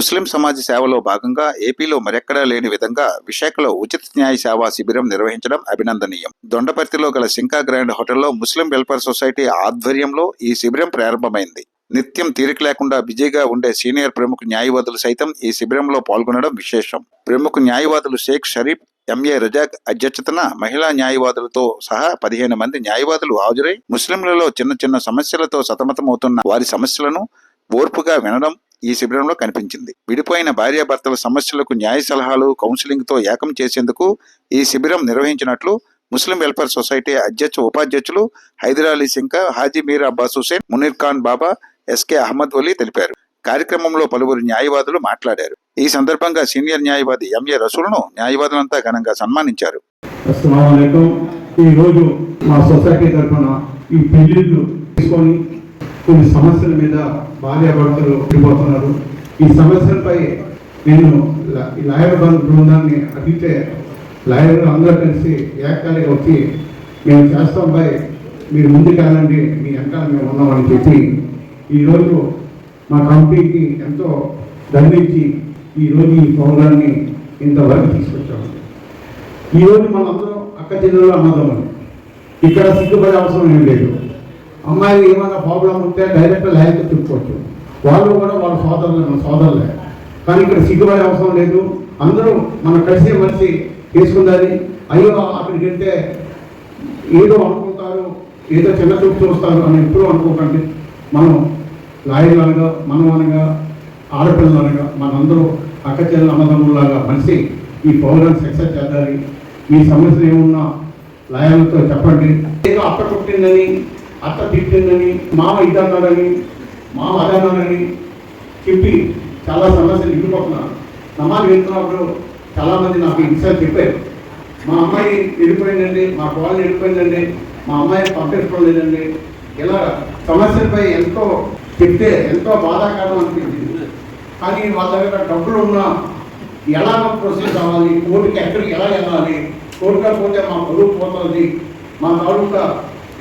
ముస్లిం సమాజ సేవలో భాగంగా ఏపీలో మరెక్కడా లేని విధంగా విశాఖలో ఉచిత న్యాయ సేవా శిబిరం నిర్వహించడం అభినందనీయం. దొండపర్తిలో గల సింకా గ్రాండ్ హోటల్లో ముస్లిం వెల్ఫేర్ సొసైటీ ఆధ్వర్యంలో ఈ శిబిరం ప్రారంభమైంది. నిత్యం తీరిక లేకుండా బిజీగా ఉండే సీనియర్ ప్రముఖ న్యాయవాదులు సైతం ఈ శిబిరంలో పాల్గొనడం విశేషం. ప్రముఖ న్యాయవాదులు షేక్ షరీఫ్, ఎంఏ రజాక్ అధ్యక్షతన మహిళా న్యాయవాదులతో సహా 15 మంది న్యాయవాదులు హాజరై ముస్లింలలో చిన్న చిన్న సమస్యలతో సతమతమవుతున్న వారి సమస్యలను ఓర్పుగా వినడం ఈ శిబిరంలో కనిపించింది. విడిపోయిన భార్యాభర్తల సమస్యలకు న్యాయ సలహాలు, కౌన్సిలింగ్ తో ఏకం చేసేందుకు ఈ శిబిరం నిర్వహించినట్లు ముస్లిం వెల్ఫేర్ సొసైటీ ఉపాధ్యక్షులు హైదరాలీ సింకా, హాజీ మీర్ అబ్బాస్ హుసేన్, మునీర్ ఖాన్ బాబా, ఎస్కే అహ్మద్ వలీ తెలిపారు. కార్యక్రమంలో పలువురు న్యాయవాదులు మాట్లాడారు. ఈ సందర్భంగా సీనియర్ న్యాయవాది ఎంఏ రసూల్ను న్యాయవాదులంతా ఘనంగా సన్మానించారు. ఈ రోజు మా సొసైటీ తరఫున ఈ పెళ్లిళ్ళు తీసుకొని కొన్ని సమస్యల మీద భార్యాభర్తలు పడిపోతున్నారు. ఈ సమస్యలపై నేను లాయర్ బృందాన్ని అడిగితే లాయర్లు అందరూ కలిసి ఏకాలిగా వచ్చి మేము చేస్తాం పై మీరు ముందుకెళ్ళండి, మీ వెనకాల మేము ఉన్నామని చెప్పి ఈరోజు మా కంపెనీకి ఎంతో దండించి ఈరోజు ఈ ప్రోగ్రాన్ని ఇంతవరకు తీసుకొచ్చాము. ఈరోజు మనందరం అక్క జిల్లాలో అన్నదమ్ములు, ఇక్కడ సిగ్గుపడే అవసరం ఏం లేదు. అమ్మాయి ఏమైనా ప్రాబ్లం ఉంటే డైరెక్ట్ లాయర్కి చెప్పుకోవచ్చు. వాళ్ళు కూడా వాళ్ళ మన సోదరులే. కానీ ఇక్కడ సిగ్గుపడే అవసరం లేదు. అందరూ మనం కలిసి మనిషి చేసుకుందాలి. అయ్యో అక్కడికి వెళ్తే ఏదో అనుకుంటారు, ఏదో చిన్న చూపు చూస్తారు అని ఎప్పుడూ అనుకోకండి. మనం లాయర్లు అనగా, మనం అనగా, ఆడపిల్లలు అనగా మనందరూ అక్క చెల్లెల అన్నదమ్ముల్లాగా మనిషి ఈ ప్రోగ్రామ్ సక్సెస్ చేద్దాలి. మీ సమస్యలు ఏమున్నా లాయర్లతో చెప్పండి. ఏదో అత్త కొట్టిందని, అత్త తిట్టిందని, మామ ఇదన్నాడని, మామ అదన్నాడని చెప్పి చాలా సమస్యలు ఇగిపోతున్నారు. నమాజ్ వెళ్తున్నప్పుడు చాలామంది నాకు ఈ విషయాలు చెప్పారు. మా అమ్మాయి వెళ్ళిపోయిందండి, మా కోళ్ళు వెళ్ళిపోయిందండి, మా అమ్మాయిని పంపించడం లేదండి. ఇలా సమస్యలపై ఎంతో చెప్తే ఎంతో బాధాకరం అనిపించింది. కానీ వాళ్ళ దగ్గర డబ్బులు ఉన్నా ఎలా ప్రొసీడ్ అవ్వాలి, కోర్టుకి ఎక్కడికి ఎలా వెళ్ళాలి, కోర్టుగా పోతే మా పరువు పోతుంది, మా తాలూకా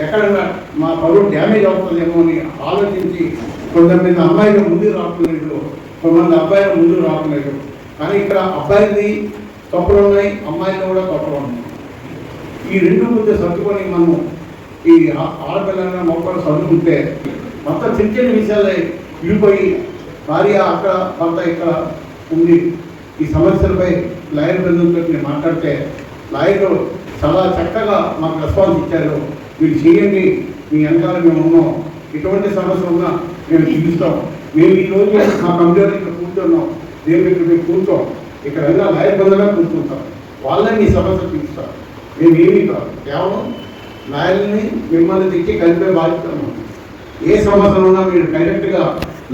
ఎక్కడైనా మా పరువు డ్యామేజ్ అవుతుందేమో అని ఆలోచించి కొంతమంది అమ్మాయిలు ముందుకు రావట్లేదు, కొంతమంది అబ్బాయిలు ముందుకు రావట్లేదు. కానీ ఇక్కడ అబ్బాయిది తప్పులు ఉన్నాయి, అమ్మాయిలు కూడా తప్పులు ఉన్నాయి. ఈ రెండు ముందు సర్దుకొని మనం ఈ ఆడపిల్లల మొక్కలు చదువుకుంటే మొత్తం చిన్న చిన్న విషయాలే విడిపోయి భార్య అక్కడ భర్త ఇక్కడ ఉంది. ఈ సమస్యలపై లాయర్ బృందంతో నేను మాట్లాడితే లాయర్లు చాలా చక్కగా మాకు రెస్పాన్స్ ఇచ్చారు. మీరు చేయండి, మీ వెనకాల మేము ఉన్నాం, ఎటువంటి సమస్య ఉన్నా మేము తీరుస్తాం. మేము ఈరోజు మా కంప్యూటర్ ఇక్కడ కూర్చున్నాం, మేము ఇక్కడ మేము కూర్చోం, ఇక్కడ అయినా లాయర్ బృందంగా కూర్చుంటాం. వాళ్ళని మీ సమస్య తీరుస్తాం. మేము ఏమీ కాదు, కేవలం లాయర్ని మిమ్మల్ని తెచ్చి కలిపే బాధ్యతను. ఏ సమస్యలు ఉన్నా మీరు డైరెక్ట్గా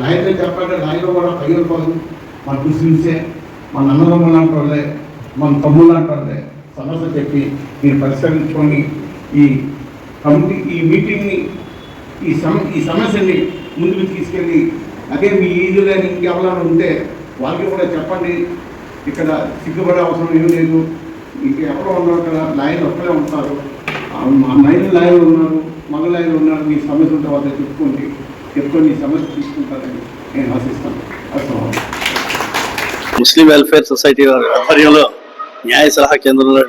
లాయర్తో చెప్పండి. లాయర్లో కూడా పైపోదు. మన ముస్లింసే, మన అన్నదమ్ములు లాంటి వాళ్ళే, మన తమ్ముళ్ళు లాంటి వాళ్ళే సమస్య చెప్పి మీరు పరిష్కరించుకొని ఈ కమిటీ ఈ మీటింగ్ని ఈ సమస్యని ముందుకు తీసుకెళ్ళి అదే మీ ఈజీగా ఇంకెవరైనా ఉంటే వాళ్ళకి కూడా చెప్పండి. ఇక్కడ సిగ్గుపడే అవసరం ఏం లేదు. ఇంక ఎక్కడో ఉన్నారు కదా, లాయర్లు ఒక్కడే ఉంటారు, మహిళ లాయర్లు ఉన్నారు, మగ లాయర్లు ఉన్నారు. మీ సమస్య ఉంటే వాళ్ళతో చెప్పుకొని సమస్య తీసుకుంటారని నేను ఆశిస్తాను. అసలు ముస్లిం వెల్ఫేర్ సొసైటీ వారి ఆధ్వర్యంలో న్యాయ సలహా కేంద్రంలో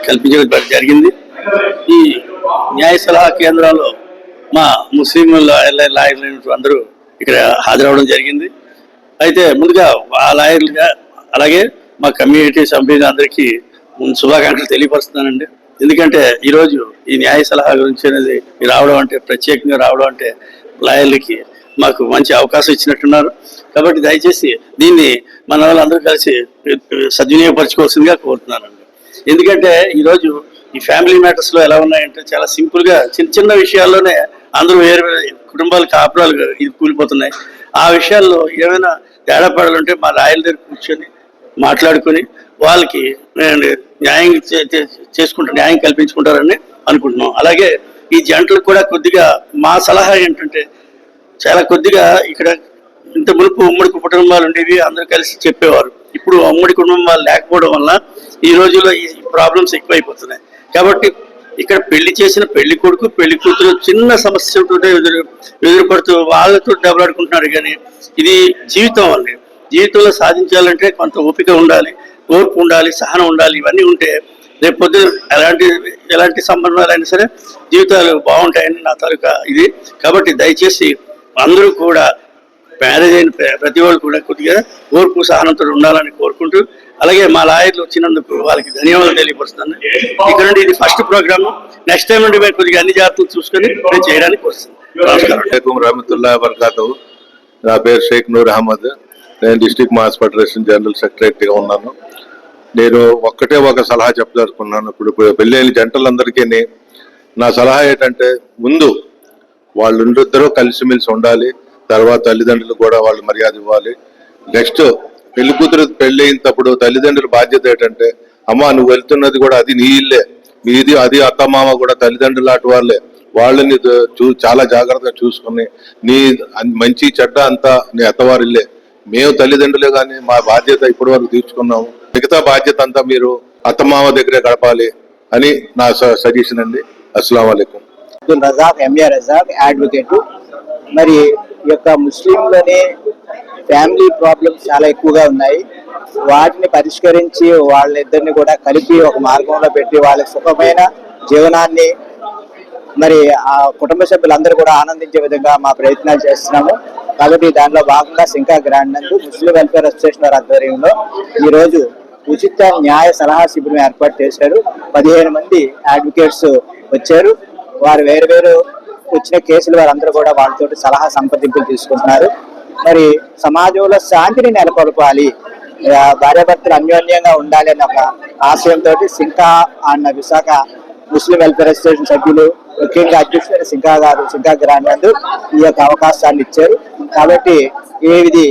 కల్పించడం జరిగింది. ఈ న్యాయ సలహా కేంద్రంలో మా ముస్లిం లాయర్లు అందరూ ఇక్కడ హాజరవడం జరిగింది. అయితే ముందుగా ఆ లాయర్లుగా అలాగే మా కమ్యూనిటీ సభ్యులు అందరికీ శుభాకాంక్షలు తెలియపరుస్తున్నానండి. ఎందుకంటే ఈరోజు ఈ న్యాయ సలహా గురించి అనేది రావడం అంటే, ప్రత్యేకంగా రావడం అంటే లాయర్లకి మాకు మంచి అవకాశం ఇచ్చినట్టున్నారు. కాబట్టి దయచేసి దీన్ని మన వాళ్ళందరూ కలిసి సద్వినియోగపరచుకోవాల్సిందిగా కోరుతున్నానండి. ఎందుకంటే ఈరోజు ఈ ఫ్యామిలీ మ్యాటర్స్లో ఎలా ఉన్నాయంటే చాలా సింపుల్గా చిన్న చిన్న విషయాల్లోనే అందరూ వేరు కుటుంబాలు కాపురాలు ఇది కూలిపోతున్నాయి. ఆ విషయాల్లో ఏమైనా తేడా పడాలంటే మా లాయర్ల దగ్గర కూర్చొని మాట్లాడుకొని వాళ్ళకి న్యాయం న్యాయం కల్పించుకుంటారని అనుకుంటున్నాం. అలాగే ఈ జంటలకు కూడా కొద్దిగా మా సలహా ఏంటంటే, చాలా కొద్దిగా ఇక్కడ ఇంత మునుపు ఉమ్మడి కుటుంబాలు ఉండేవి, అందరూ కలిసి చెప్పేవారు. ఇప్పుడు ఉమ్మడి కుటుంబాలు లేకపోవడం వల్ల ఈ రోజుల్లో ఈ ప్రాబ్లమ్స్ ఎక్కువైపోతున్నాయి. కాబట్టి ఇక్కడ పెళ్లి చేసిన పెళ్లి కొడుకు పెళ్లి కూతురు చిన్న సమస్యలతో ఎదురుపడుతూ వాళ్ళతో దెబ్బలాడుకుంటున్నారు. కానీ ఇది జీవితం అండి. జీవితంలో సాధించాలంటే కొంత ఓపిక ఉండాలి, ఓర్పు ఉండాలి, సహనం ఉండాలి. ఇవన్నీ ఉంటే రేపు పొద్దున ఎలాంటి సంబంధాలైనా సరే జీవితాలు బాగుంటాయని నా తాలూకా ఇది. కాబట్టి దయచేసి అందరూ కూడా మ్యారేజ్ అయిన ప్రతి వాళ్ళు కూడా కొద్దిగా ఓర్పు సహనంతో ఉండాలని కోరుకుంటూ, అలాగే మా లాయర్లు వచ్చినందుకు వాళ్ళకి ధన్యవాదాలు తెలియపరుస్తున్నాను. ఇక్కడ నుండి ఇది ఫస్ట్ ప్రోగ్రామ్. నెక్స్ట్ టైం నుండి మేము కొద్దిగా అన్ని జాగ్రత్తలు చూసుకొని నేను చేయడానికి వస్తుంది. నమస్కారం. రహమతుల్లా బర్కాతు. నా పేరు షేక్ నూర్ అహ్మద్. నేను డిస్ట్రిక్ట్ మాస్ ఫెడరేషన్ జనరల్ సెక్రటరీగా ఉన్నాను. నేను ఒక్కటే ఒక సలహా చెప్పదలుచుకున్నాను. ఇప్పుడు పెళ్ళైన జంటలందరికీ నా సలహా ఏంటంటే, ముందు వాళ్ళిద్దరూ కలిసిమెలిసి ఉండాలి. తర్వాత తల్లిదండ్రులు కూడా వాళ్ళు మర్యాద ఇవ్వాలి. నెక్స్ట్ పెళ్లి కూతురు పెళ్లి అయినప్పుడు తల్లిదండ్రుల బాధ్యత ఏంటంటే, అమ్మ నువ్వు వెళ్తున్నది కూడా అది నీ ఇల్లే, మీది అది అత్తమామ కూడా తల్లిదండ్రులు లాంటి వాళ్ళే, వాళ్ళని చాలా జాగ్రత్తగా చూసుకుని నీ మంచి చెడ్డ అంతా నీ అత్తవారిల్లే, మేము తల్లిదండ్రులే కానీ మా బాధ్యత ఇప్పటి వరకు తీర్చుకున్నాము, మిగతా బాధ్యత అంతా మీరు అత్తమామ దగ్గరే గడపాలి అని నా సజెషన్ అండి. అస్సలాము అలైకుం. Abdul Razak, MA Razak, advocate. మరి ఈ యొక్క ముస్లింలోని ఫ్యామిలీ ప్రాబ్లమ్స్ చాలా ఎక్కువగా ఉన్నాయి. వాటిని పరిష్కరించి వాళ్ళిద్దరిని కూడా కలిపి ఒక మార్గంలో పెట్టి వాళ్ళకి సుఖమైన జీవనాన్ని మరి ఆ కుటుంబ సభ్యులందరూ కూడా ఆనందించే విధంగా మా ప్రయత్నాలు చేస్తున్నాము. కాబట్టి దానిలో భాగంగా సింకా గ్రాండ్ నందు ముస్లిం వెల్ఫేర్ అసోసియేషన్ వారి ఆధ్వర్యంలో ఈరోజు ఉచిత న్యాయ సలహా శిబిరం ఏర్పాటు చేశారు. 15 మంది అడ్వకేట్స్ వచ్చారు. వారు వేరు వచ్చిన కేసులు వారందరూ కూడా వాళ్ళతో సలహా సంప్రదింపులు తీసుకుంటున్నారు. మరి సమాజంలో శాంతిని నెలకొల్పాలి, భార్యాభర్తలు అన్యోన్యంగా ఉండాలి అన్న ఒక ఆశయంతో సింకా అన్న విశాఖ ముస్లిం వెల్ఫేర్ అసోసియేషన్ సభ్యులు, ముఖ్యంగా అధ్యక్షుడు సింకా గారు, సింకా గ్రాండ్ నందు ఈ యొక్క అవకాశాన్ని ఇచ్చారు. కాబట్టి ఇది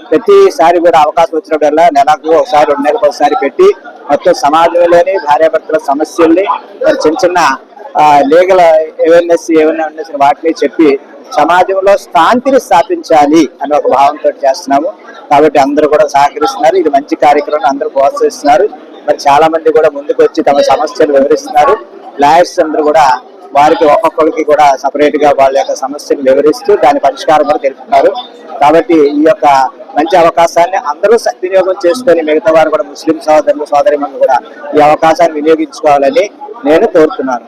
ప్రతిసారి కూడా అవకాశం వచ్చినప్పుడల్లా నెలకు ఒకసారి 2 నెలలకు ఒకసారి పెట్టి మొత్తం సమాజంలోని భార్యాభర్తల సమస్యల్ని మరి చిన్న లీగల్ అవేర్నెస్ ఏమైనా ఉన్న వాటిని చెప్పి సమాజంలో శాంతిని స్థాపించాలి అనే ఒక భావంతో చేస్తున్నాము. కాబట్టి అందరూ కూడా సహకరిస్తున్నారు. ఇది మంచి కార్యక్రమం, అందరూ ప్రోత్సహిస్తున్నారు. మరి చాలా మంది కూడా ముందుకు వచ్చి తమ సమస్యలు వివరిస్తున్నారు. లాయర్స్ అందరూ కూడా వారికి ఒక్కొక్కరికి కూడా సపరేట్ గా వాళ్ళ యొక్క సమస్యను వివరిస్తూ దాని పరిష్కారం కూడా తెలుపుతున్నారు. కాబట్టి ఈ యొక్క మంచి అవకాశాన్ని అందరూ సద్వినియోగం చేసుకొని మిగతా వారు కూడా ముస్లిం సోదరులు సోదరిమణులు కూడా ఈ అవకాశాన్ని వినియోగించుకోవాలని నేను కోరుతున్నాను.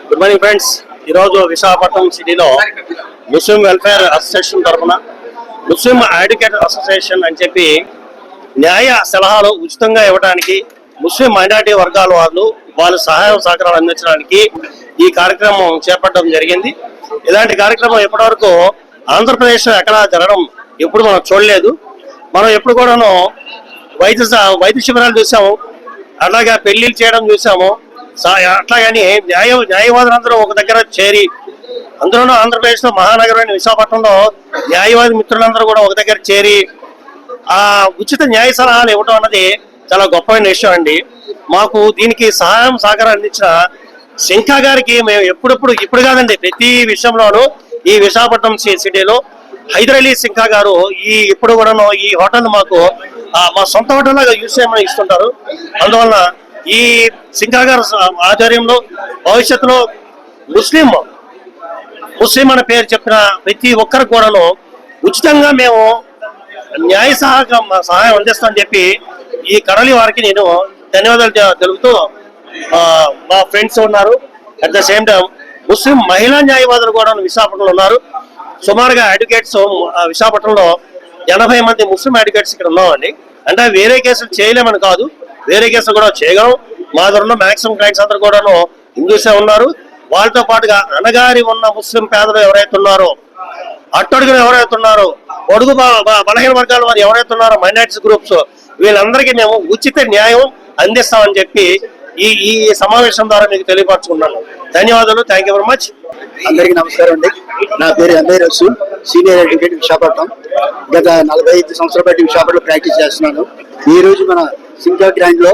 Good morning friends. ఈరోజు విశాఖపట్నం సిటీలో ముస్లిం వెల్ఫేర్ అసోసియేషన్ తరఫున ముస్లిం అడ్వకేట్ అసోసియేషన్ అని చెప్పి న్యాయ సలహాలు ఉచితంగా ఇవ్వడానికి ముస్లిం మైనారిటీ వర్గాల వాళ్ళు సహాయ సహకారాలు అందించడానికి ఈ కార్యక్రమం చేపట్టడం జరిగింది. ఇలాంటి కార్యక్రమం ఇప్పటివరకు ఆంధ్రప్రదేశ్లో ఎక్కడా జరగడం ఎప్పుడు మనం చూడలేదు. మనం ఎప్పుడు కూడాను వైద్య శిబిరాలు చూసాము, అట్లాగే పెళ్లిళ్ళు చేయడం చూసాము. అట్లాగని న్యాయవాదులందరూ ఒక దగ్గర చేరి, అందులోనూ ఆంధ్రప్రదేశ్ లో మహానగరమైన విశాఖపట్నంలో న్యాయవాది మిత్రులందరూ కూడా ఒక దగ్గర చేరి ఆ ఉచిత న్యాయ సలహాలు ఇవ్వడం అన్నది చాలా గొప్పమైన విషయం అండి. మాకు దీనికి సహాయం సహకారం అందించిన సింకా గారికి మేము ఇప్పుడు కాదండి, ప్రతి విషయంలోనూ ఈ విశాఖపట్నం సిటీలో హైదరాలీ సింకా గారు ఇప్పుడు కూడా ఈ హోటల్ మాకు మా సొంత హోటల్ లాగా యూజ్ చేయమని ఇస్తుంటారు. అందువలన ఈ సింకా గారు ఆధ్వర్యంలో భవిష్యత్తులో ముస్లిం అనే పేరు చెప్పిన ప్రతి ఒక్కరికి కూడాను ఉచితంగా మేము న్యాయ సహాయం అందిస్తామని చెప్పి ఈ కడలి వారికి నేను ధన్యవాదాలు తెలుపుతూ, మా ఫ్రెండ్స్ ఉన్నారు. అట్ ద సేమ్ టైం ముస్లిం మహిళా న్యాయవాదులు కూడా విశాఖపట్నంలో ఉన్నారు. సుమారుగా అడ్వకేట్స్ విశాఖపట్నంలో 80 మంది ముస్లిం అడ్వకేట్స్ ఇక్కడ ఉన్నామండి. అంటే వేరే కేసులు చేయలేమని కాదు, వేరే కేసులు కూడా చేయగలం. మా దగ్గర మాక్సిమం క్లయింట్స్ అందరూ కూడాను హిందూసే ఉన్నారు. వాళ్ళతో పాటుగా అనగారి ఉన్న ముస్లిం పేదలు ఎవరైతే ఉన్నారో, అట్టడుగులు ఎవరైతే ఉన్నారో, పొడుగు బలహీన వర్గాల వారు ఎవరైతే ఉన్నారో, మైనారిటీస్ గ్రూప్స్, వీళ్ళందరికీ మేము ఉచిత న్యాయం అందిస్తామని చెప్పి ఈ సమావేశం ద్వారా మీకు తెలియపరచుకున్నాను. ధన్యవాదాలు. Thank you very much. అందరికీ నమస్కారం అండి. నా పేరు ఎంఐ రసు, సీనియర్ అడ్వకేట్ విశాఖపట్నం. గత 45 సంవత్సరాల బట్టి విశాఖపట్నంలో ప్రాక్టీస్ చేస్తున్నాను. ఈ రోజు మన సింకా గ్రాండ్ లో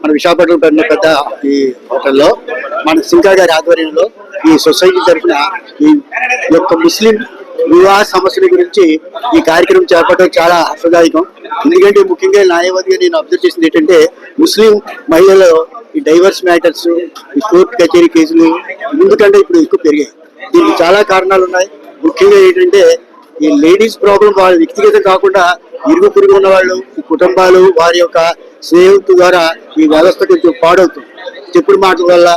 మన విశాఖపట్నం పెద్ద ఈ హోటల్లో మన సింకా గారి ఆధ్వర్యంలో ఈ సొసైటీ తరఫున ఈ యొక్క ముస్లిం వివాహ సమస్యల గురించి ఈ కార్యక్రమం చేపట్టడం చాలా హర్షదాయకం. ఎందుకంటే ముఖ్యంగా న్యాయవాదిగా నేను అబ్జర్వ్ చేసింది ఏంటంటే ముస్లిం మహిళలు ఈ డైవర్స్ మ్యాటర్స్, ఈ కోర్టు కచేరీ కేసులు ముందుకంటే ఇప్పుడు ఎక్కువ పెరిగాయి. దీనికి చాలా కారణాలు ఉన్నాయి. ముఖ్యంగా ఏంటంటే ఈ లేడీస్ ప్రాబ్లం వాళ్ళ వ్యక్తిగతం కాకుండా ఇరుగు పొరుగు ఉన్న వాళ్ళు, ఈ కుటుంబాలు, వారి యొక్క స్నేహితుల ద్వారా ఈ వ్యవస్థ కొంచెం పాడవుతుంది. చెప్పుడు మాటల వల్ల,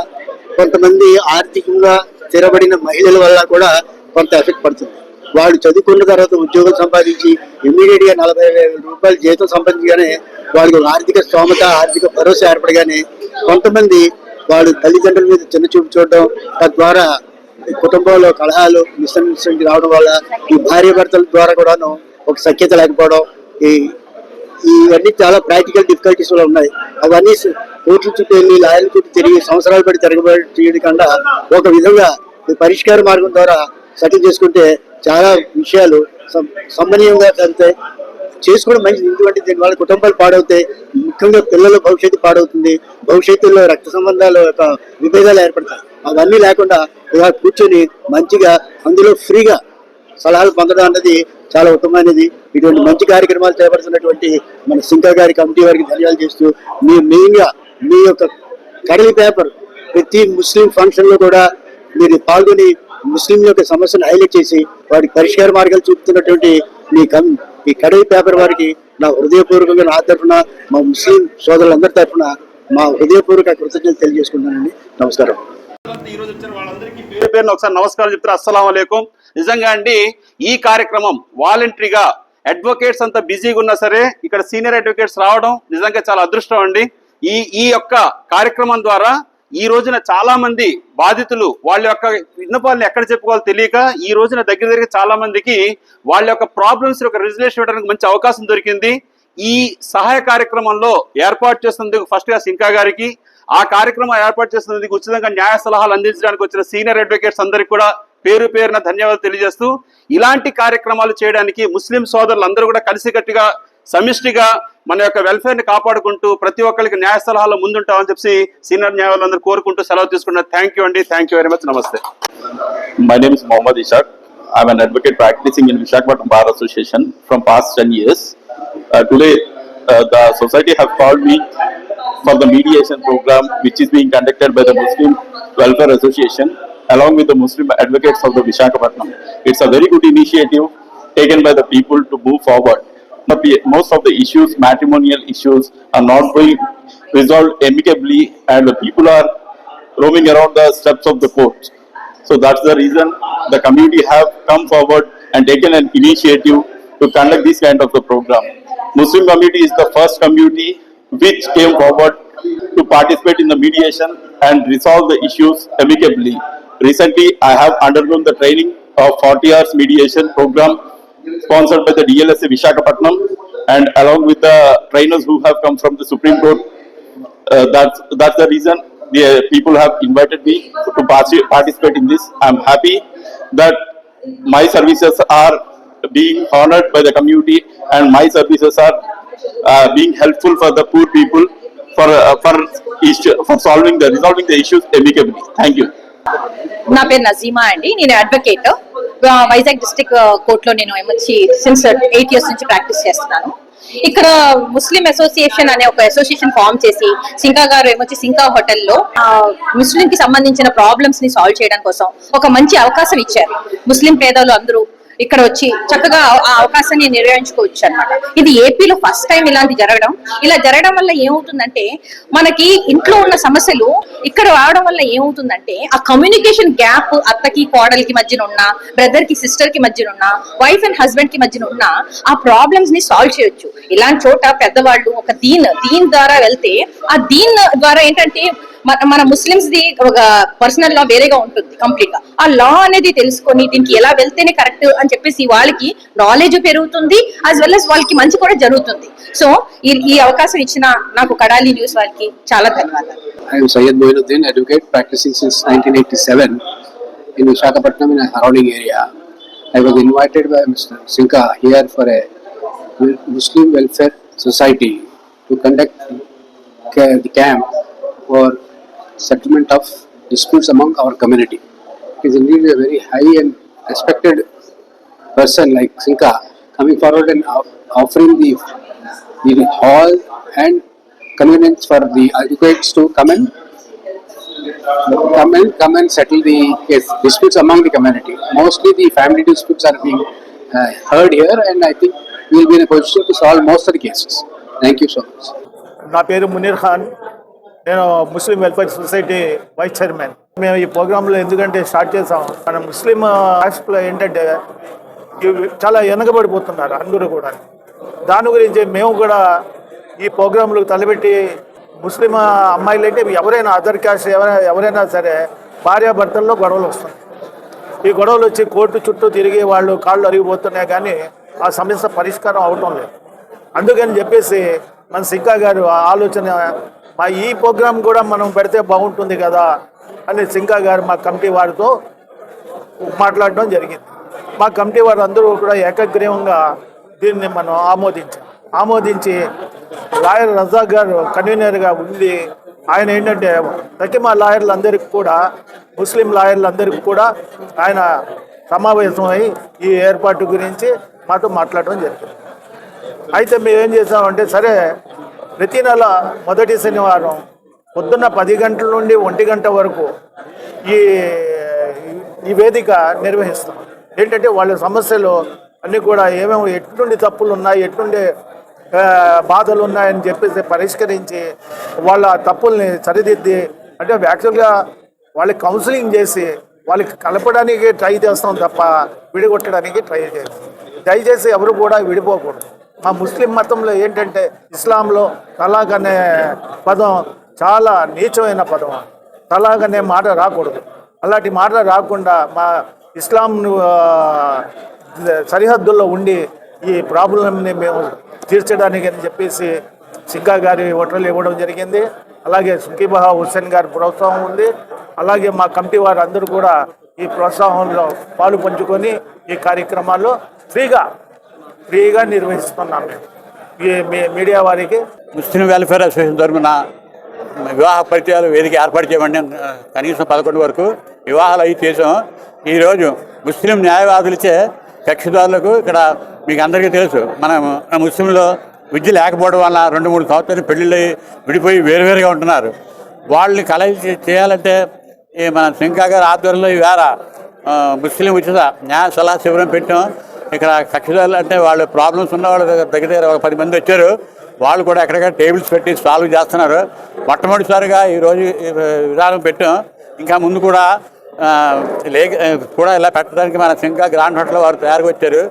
కొంతమంది ఆర్థికంగా స్థిరపడిన మహిళల వల్ల కూడా కొంత ఎఫెక్ట్ పడుతుంది. వాళ్ళు చదువుకున్న తర్వాత ఉద్యోగం సంపాదించి ఇమ్మీడియట్ గా 40,000 రూపాయలు జీతం సంపాదించగానే వాళ్ళకి ఆర్థిక స్తోమత, ఆర్థిక భరోసా ఏర్పడగానే కొంతమంది వాళ్ళు తల్లిదండ్రుల మీద చిన్న చూపు చూడడం, తద్వారా కుటుంబంలో కలహాలు, మిస్అండర్స్టాండింగ్ రావడం వల్ల ఈ భార్య భర్తల ద్వారా కూడాను ఒక సఖ్యత లేకపోవడం, ఇవన్నీ చాలా ప్రాక్టికల్ డిఫికల్టీస్ లో ఉన్నాయి. అవన్నీ కోర్టుల చుట్టూ వెళ్ళి, లాయర్ల చుట్టూ తిరిగి సంవత్సరాలు పడి తిరగబడి కన్నా ఒక విధంగా పరిష్కార మార్గం ద్వారా సెటిల్ చేసుకుంటే చాలా విషయాలు సమన్వయంగా జరుగుతాయి. చేసుకోవడం మంచిది. ఎందుకంటే దీనివల్ల కుటుంబాలు పాడవుతాయి, ముఖ్యంగా పిల్లల భవిష్యత్తు పాడవుతుంది. భవిష్యత్తులో రక్త సంబంధాల యొక్క విభేదాలు ఏర్పడతాయి. అవన్నీ లేకుండా ఇలా కూర్చొని మంచిగా అందులో ఫ్రీగా సలహాలు పొందడం అన్నది చాలా ఉత్తమమైనది. ఇటువంటి మంచి కార్యక్రమాలు చేపడుతున్నటువంటి మన సింకా గారి కమిటీ వారికి ధన్యవాదాలు చేస్తూ, మెయిన్గా మీ యొక్క కడలి పేపర్ ప్రతి ముస్లిం ఫంక్షన్ లో కూడా మీరు పాల్గొని ముస్లిం యొక్క సమస్యను హైలైట్ చేసి వారికి పరిష్కార మార్గాలు చూపుతున్నటువంటి ఈ కడలి పేపర్ వారికి నా హృదయపూర్వకంగా, నా తరఫున, మా ముస్లిం సోదరులందరి తరఫున మా హృదయపూర్వక కృతజ్ఞతలు తెలియజేసుకుంటానండి. నమస్కారం. ఈ రోజు వచ్చిన వాళ్ళందరికీ పేరు పేరున ఒకసారి నమస్కారం చెప్తారు. అస్సలాం అలైకుం. నిజంగా అండి, ఈ కార్యక్రమం వాలంటరీగా అడ్వకేట్స్ అంతా బిజీగా ఉన్నా సరే ఇక్కడ సీనియర్ అడ్వకేట్స్ రావడం నిజంగా చాలా అదృష్టం అండి. ఈ యొక్క కార్యక్రమం ద్వారా ఈ రోజున చాలా మంది బాధితులు వాళ్ళ యొక్క విన్నపాలను ఎక్కడ చెప్పుకోవాలో తెలియక ఈ రోజున దగ్గర చాలా మందికి వాళ్ళ యొక్క ప్రాబ్లమ్స్ యొక్క రిజల్యూషన్ ఇవ్వడానికి మంచి అవకాశం దొరికింది. ఈ సహాయ కార్యక్రమంలో ఏర్పాటు చేసినందుకు ఫస్ట్ గా సింకా గారికి, ఆ కార్యక్రమం ఏర్పాటు చేసినందుకు ఉచితంగా న్యాయ సలహాలు అందించడానికి వచ్చిన సీనియర్ అడ్వకేట్స్ అందరికీ కూడా పేరు పేరున ధన్యవాదాలు తెలియజేస్తూ, ఇలాంటి కార్యక్రమాలు చేయడానికి ముస్లిం సోదరులు అందరూ కూడా కలిసికట్టుగా సమిష్టిగా మన యొక్క వెల్ఫేర్ ని కాపాడుకుంటూ ప్రతి ఒక్కరికి న్యాయ సలహాలో ముందుంటామని చెప్పి సీనియర్ న్యాయవాదులందరూ కోరుకుంటూ సెలవు తీసుకున్నారు. థ్యాంక్ యూ అండి. Thank you very much. నమస్తే. My name is Mohammad Ishaq. I'm an advocate practicing in Visakhapatnam Bar Association from past 10 years. Today, the society have called me for the mediation program which is being conducted by the Muslim Welfare Association along with the Muslim advocates of the Visakhapatnam. It's a very good initiative taken by the people to move forward. Most of the issues, matrimonial issues, are not being resolved amicably and the people are roaming around the steps of the court. So that's the reason the community have come forward and taken an initiative to conduct this kind of a program. Muslim community is the first community which came forward to participate in the mediation and resolve the issues amicably. Recently, I have undergone the training of 40 hours mediation program sponsored by the DLSA Visakhapatnam and along with the trainers who have come from the Supreme Court. That's the reason the people have invited me to participate in this. I'm happy that my services are being honored by the community and my services are being helpful for the poor people for resolving the issues amicably. Thank you. నా పేరు నజీమా అండి. నేను advocate. Vizag district కోర్టులో నేను వచ్చి since 8 years నుంచి practice చేస్తున్నాను. ఇక్కడ ముస్లిం అసోసియేషన్ అనే ఒక అసోసియేషన్ ఫామ్ చేసి సింకా గారు ఏమొచ్చి సింకా హోటల్లో ముస్లిం కి సంబంధించిన ప్రాబ్లమ్స్ ని సాల్వ్ చేయడం కోసం ఒక మంచి అవకాశం ఇచ్చారు. ముస్లిం పేదలు అందరూ ఇక్కడ వచ్చి చక్కగా ఆ అవకాశాన్ని నిర్వహించుకోవచ్చు అన్నమాట. ఇది ఏపీలో ఫస్ట్ టైం ఇలా జరగడం వల్ల ఏమవుతుందంటే మనకి ఇంట్లో ఉన్న సమస్యలు ఇక్కడ రావడం వల్ల ఏమవుతుందంటే ఆ కమ్యూనికేషన్ గ్యాప్ అత్తకి కోడలికి మధ్యన ఉన్న, బ్రదర్ కి సిస్టర్ కి మధ్యన ఉన్న, వైఫ్ అండ్ హస్బెండ్ కి మధ్యన ఉన్న ఆ ప్రాబ్లమ్స్ ని సాల్వ్ చేయొచ్చు. ఇలాంటి చోట పెద్దవాళ్ళు ఒక దీన్ ద్వారా వెళ్తే ఆ దీన్ ద్వారా ఏంటంటే మన ముస్లిమ్స్ ది ఒక పర్సనల్ లా వేరేగా ఉంటుంది కంప్లీట్ గా. ఆ లా అనేది తెలుసుకొని దీనికి ఎలా వెళ్తేనే కరెక్ట్ అని చెప్పేసి వాళ్ళకి నాలెడ్జ్ పెరుగుతుంది, యాజ్ వెల్ as వాళ్ళకి మంచి కూడా జరుగుతుంది. సో ఈ అవకాశం ఇచ్చిన నాకు కడాలి న్యూస్ వాళ్ళకి చాలా ధన్యవాదాలు. I am Syed Moinuddin, advocate practicing since 1987 in Visakhapatnam in a surrounding area. I was invited by Mr. Sinka here for a Muslim Welfare Society to conduct the camp for settlement of disputes among our community. He is indeed a very high and respected person like Sinka coming forward and offering the hall and convenience for the advocates to come and settle the disputes among the community. Mostly the family disputes are being heard here, and I think we will be in a position to solve most of the cases. Thank you so much. నా పేరు మునీర్ ఖాన్, నేను Muslim welfare society vice chairman. మేము ఈ ప్రోగ్రాంలో ఎందుకంటే start చేసాం, మన ముస్లిం రాష్ట్రంలో ఏంటంటే చాలా వెనకబడిపోతున్నారు అందరూ కూడా. దాని గురించి మేము కూడా ఈ ప్రోగ్రాంలో తలపెట్టి ముస్లిం అమ్మాయిలు అంటే ఎవరైనా అదర్ క్యాస్ట్ ఎవరైనా సరే భార్యాభర్తల్లో గొడవలు వస్తున్నాయి. ఈ గొడవలు వచ్చి కోర్టు చుట్టూ తిరిగి వాళ్ళు కాళ్ళు అరిగిపోతున్నాయి, కానీ ఆ సమస్య పరిష్కారం అవటం లేదు. అందుకని చెప్పేసి మన సింకా గారు ఆలోచన, మా ఈ ప్రోగ్రాం కూడా మనం పెడితే బాగుంటుంది కదా అని సింకా గారు మా కమిటీ వారితో మాట్లాడడం జరిగింది. మా కమిటీ వారు అందరూ కూడా ఏకగ్రీవంగా దీన్ని మనం ఆమోదించి లాయర్ రజాక్ గారు కన్వీనర్గా ఉండి, ఆయన ఏంటంటే తకిమా లాయర్లందరికీ కూడా, ముస్లిం లాయర్లందరికీ కూడా ఆయన సమావేశమై ఈ ఏర్పాటు గురించి మాతో మాట్లాడడం జరిగింది. అయితే మేము ఏం చేసామంటే, సరే ప్రతి నెల మొదటి శనివారం పొద్దున్న 10 గంటల నుండి 1 గంట వరకు ఈ వేదిక నిర్వహిస్తాం. ఏంటంటే వాళ్ళ సమస్యలు అన్నీ కూడా ఏమేమి ఎట్లుండి తప్పులు ఉన్నాయి, ఎట్లుండి బాధలు ఉన్నాయని చెప్పేసి పరిష్కరించి వాళ్ళ తప్పుల్ని సరిదిద్ది, అంటే యాక్చువల్గా వాళ్ళకి కౌన్సిలింగ్ చేసి వాళ్ళకి కలపడానికి ట్రై చేస్తాం తప్ప విడిగొట్టడానికి ట్రై చేస్తాం. దయచేసి ఎవరు కూడా విడిపోకూడదు. మా ముస్లిం మతంలో ఏంటంటే ఇస్లాంలో తలాక్ అనే పదం చాలా నీచమైన పదం. తలాక్ అనే మాట రాకూడదు. అలాంటి మాట రాకుండా మా ఇస్లాం సరిహద్దుల్లో ఉండి ఈ ప్రాబ్లంని మేము తీర్చడానికి అని చెప్పేసి సింకా గారి హోటల్ ఇవ్వడం జరిగింది. అలాగే సుఖీబహా హుస్సేన్ గారి ప్రోత్సాహం ఉంది. అలాగే మా కమిటీ వారు అందరూ కూడా ఈ ప్రోత్సాహంలో పాలు పంచుకొని ఈ కార్యక్రమాల్లో ఫ్రీగా నిర్వహిస్తున్నాం. మేము ఈ మీడియా వారికి ముస్లిం వెల్ఫేర్ అసోసియేషన్ తరఫున వివాహ పరిచయాలు వేదిక ఏర్పాటు చేయమండి. కనీసం 11 వరకు వివాహాలు అవి చేసాం. ఈరోజు ముస్లిం న్యాయవాదులచే కక్షిదారులకు ఇక్కడ మీకు అందరికీ తెలుసు, మన ముస్లింలో విద్య లేకపోవడం వల్ల 2-3 సంవత్సరాలు పెళ్ళిళ్ళు విడిపోయి వేరువేరుగా ఉంటున్నారు. వాళ్ళని కలయిక చేయాలంటే ఈ మన సింకా గారి ఆధ్వర్యంలో ఈవేళ ముస్లిం ఉచిత న్యాయ సలహా శిబిరం పెట్టాం. ఇక్కడ కక్షిదారులు అంటే వాళ్ళు ప్రాబ్లమ్స్ ఉన్న వాళ్ళు దగ్గర ఒక 10 మంది వచ్చారు. వాళ్ళు కూడా ఎక్కడెక్కడ టేబుల్స్ పెట్టి సాల్వ్ చేస్తున్నారు. మొట్టమొదటిసారిగా ఈరోజు విధానం పెట్టాం. ఇంకా ముందు కూడా ఇలా పెట్టడానికి మన సింకా గ్రాండ్ హోటల్ వారు తయారుగా వచ్చారు.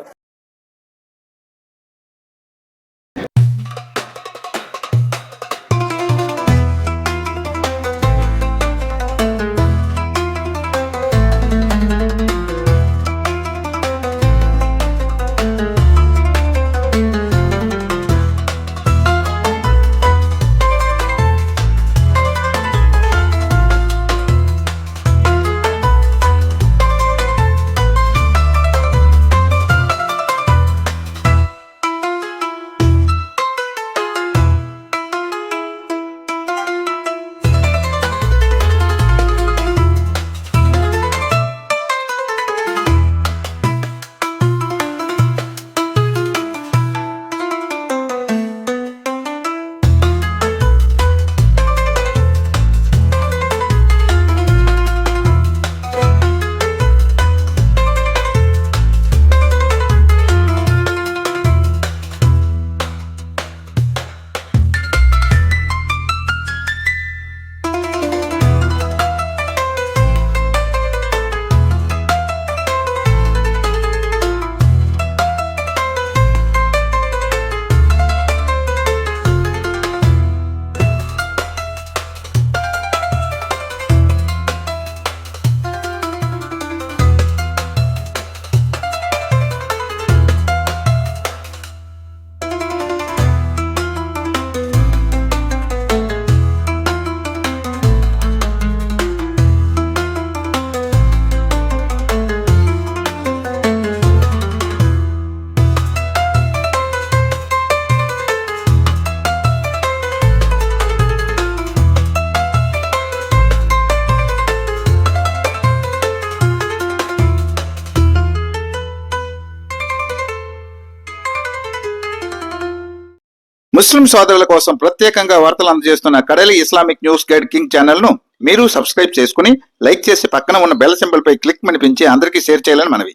ముస్లిం సోదరుల కోసం ప్రత్యేకంగా వార్తలు అందజేస్తున్న కడలి Islamic news guide king channel ను మీరు సబ్స్క్రైబ్ చేసుకుని లైక్ చేసి పక్కన ఉన్న బెల్ సింబల్ పై క్లిక్ మనిపించి అందరికీ షేర్ చేయాలని మనవి.